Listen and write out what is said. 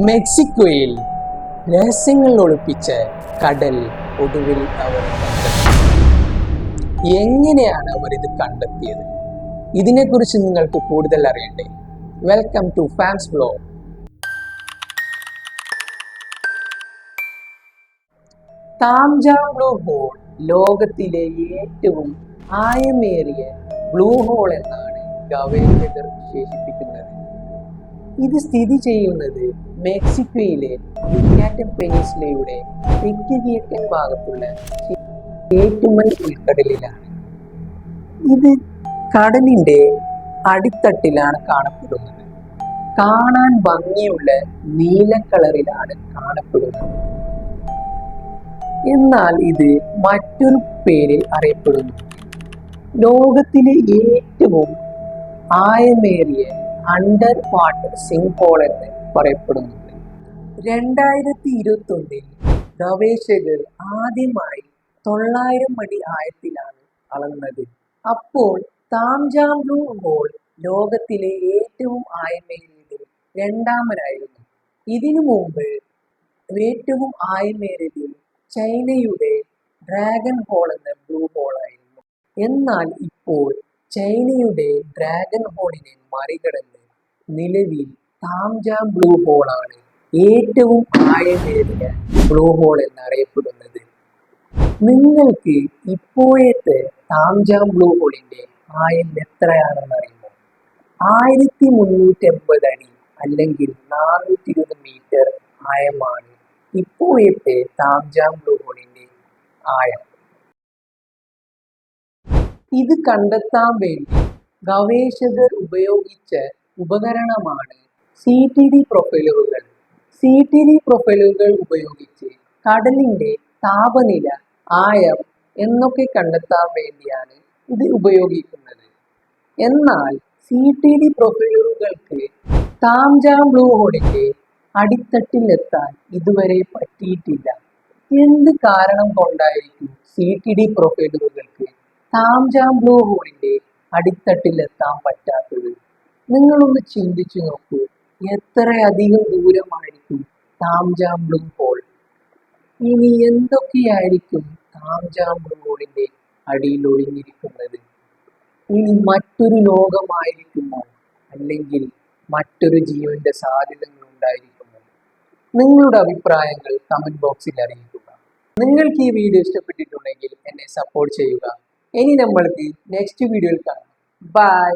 മെക്സിക്കോയിൽ രഹസ്യങ്ങൾ ഒളിപ്പിച്ച കടൽ ഒടുവിൽ അവർ കണ്ടെത്തി. എങ്ങനെയാണ് അവർ ഇത് കണ്ടെത്തിയത്? ഇതിനെക്കുറിച്ച് നിങ്ങൾക്ക് കൂടുതൽ അറിയണ്ടേ? Welcome to fans blog. Taam Ja blue hole ലോകത്തിലെ ഏറ്റവും ആയമേറിയ ബ്ലൂ ഹോൾ എന്നാണ് ഗവേഷകർ വിശേഷിപ്പിക്കുന്നത്. ഇത് സ്ഥിതി ചെയ്യുന്നത് മെക്സിക്കോയിലെ യുക്കാറ്റൻ പെനിൻസുലയുടെ തെക്കുകിഴക്കൻ ഭാഗത്തുള്ള ചേറ്റുമൽ ഉൾക്കടലിലാണ്. ഇത് കടലിന്റെ അടിത്തട്ടിലാണ് കാണപ്പെടുന്നത്. കാണാൻ ഭംഗിയുള്ള നീല കളറിലാണ് കാണപ്പെടുന്നത്. എന്നാൽ ഇത് മറ്റൊരു പേരിൽ അറിയപ്പെടുന്നു. ലോകത്തിലെ ഏറ്റവും ആയമേറിയ അണ്ടർ വാട്ടർ സിങ്ക് ഹോൾ എന്ന് പറയപ്പെടുന്നുണ്ട്. 2021 ഗവേഷകർ ആദ്യമായി 900 അടി ആഴത്തിലാണ് അളന്നത്. അപ്പോൾ താംജാം ബ്ലൂ ഹോൾ ലോകത്തിലെ ഏറ്റവും ആയമേറിയതിൽ രണ്ടാമനായിരുന്നു. ഇതിനു മുമ്പ് ഏറ്റവും ആയമേറിയതിൽ ചൈനയുടെ ഡ്രാഗൺ ഹോൾ എന്ന ബ്ലൂ ഹോൾ ആയിരുന്നു. എന്നാൽ ഇപ്പോൾ ചൈനയുടെ ഡ്രാഗൺ ഹോളിനെ മറികടന്ന് നിലവിൽ താംജാം ബ്ലൂ ഹോളാണ് ഏറ്റവും ആഴമേറിയ ബ്ലൂ ഹോൾ എന്നറിയപ്പെടുന്നത്. നിങ്ങൾക്ക് ഇപ്പോഴത്തെ താംജാം ബ്ലൂ ഹോളിന്റെ ആയം എത്രയാണെന്ന് അറിയുമോ? 1380 അടി അല്ലെങ്കിൽ 420 മീറ്റർ ആയമാണ് ഇപ്പോഴത്തെ താംജാം ബ്ലൂ ഹോളിന്റെ ആയം. ഇത് കണ്ടെത്താൻ വേണ്ടി ഗവേഷകർ ഉപയോഗിച്ച ഉപകരണമാണ് CTD പ്രൊഫൈലുകൾ. CTD പ്രൊഫൈലുകൾ ഉപയോഗിച്ച് കടലിന്റെ താപനില, ആയം എന്നൊക്കെ കണ്ടെത്താൻ വേണ്ടിയാണ് ഇത് ഉപയോഗിക്കുന്നത്. എന്നാൽ CTD പ്രൊഫൈലുകൾക്ക് താംജാം ബ്ലൂ ഹോളിന്റെ അടിത്തട്ടിലെത്താൻ ഇതുവരെ പറ്റിയിട്ടില്ല. എന്ത് കാരണം കൊണ്ടായിരിക്കും CTD പ്രൊഫൈലുകൾക്ക് താംജാം ബ്ലൂ ഹോളിന്റെ അടിത്തട്ടിലെത്താൻ പറ്റാത്തത്? നിങ്ങളൊന്ന് ചിന്തിച്ചു നോക്കൂ. എത്രയധികം ദൂരമായിരിക്കും താംജാം ബ്ലൂ ഹോൾ? ഇനി എന്തൊക്കെയായിരിക്കും താംജാം ബ്ലൂ ഹോളിന്റെ അടിയിൽ ഒളിഞ്ഞിരിക്കുന്നത്? ഇനി മറ്റൊരു ലോകമായിരിക്കുമോ? അല്ലെങ്കിൽ മറ്റൊരു ജീവന്റെ സാധ്യതകൾ ഉണ്ടായിരിക്കുമോ? നിങ്ങളുടെ അഭിപ്രായങ്ങൾ കമന്റ് ബോക്സിൽ അറിയിക്കുക. നിങ്ങൾക്ക് ഈ വീഡിയോ ഇഷ്ടപ്പെട്ടിട്ടുണ്ടെങ്കിൽ എന്നെ സപ്പോർട്ട് ചെയ്യുക. ഇനി നമ്മൾക്ക് നെക്സ്റ്റ് വീഡിയോയിൽ കാണാം. ബൈ.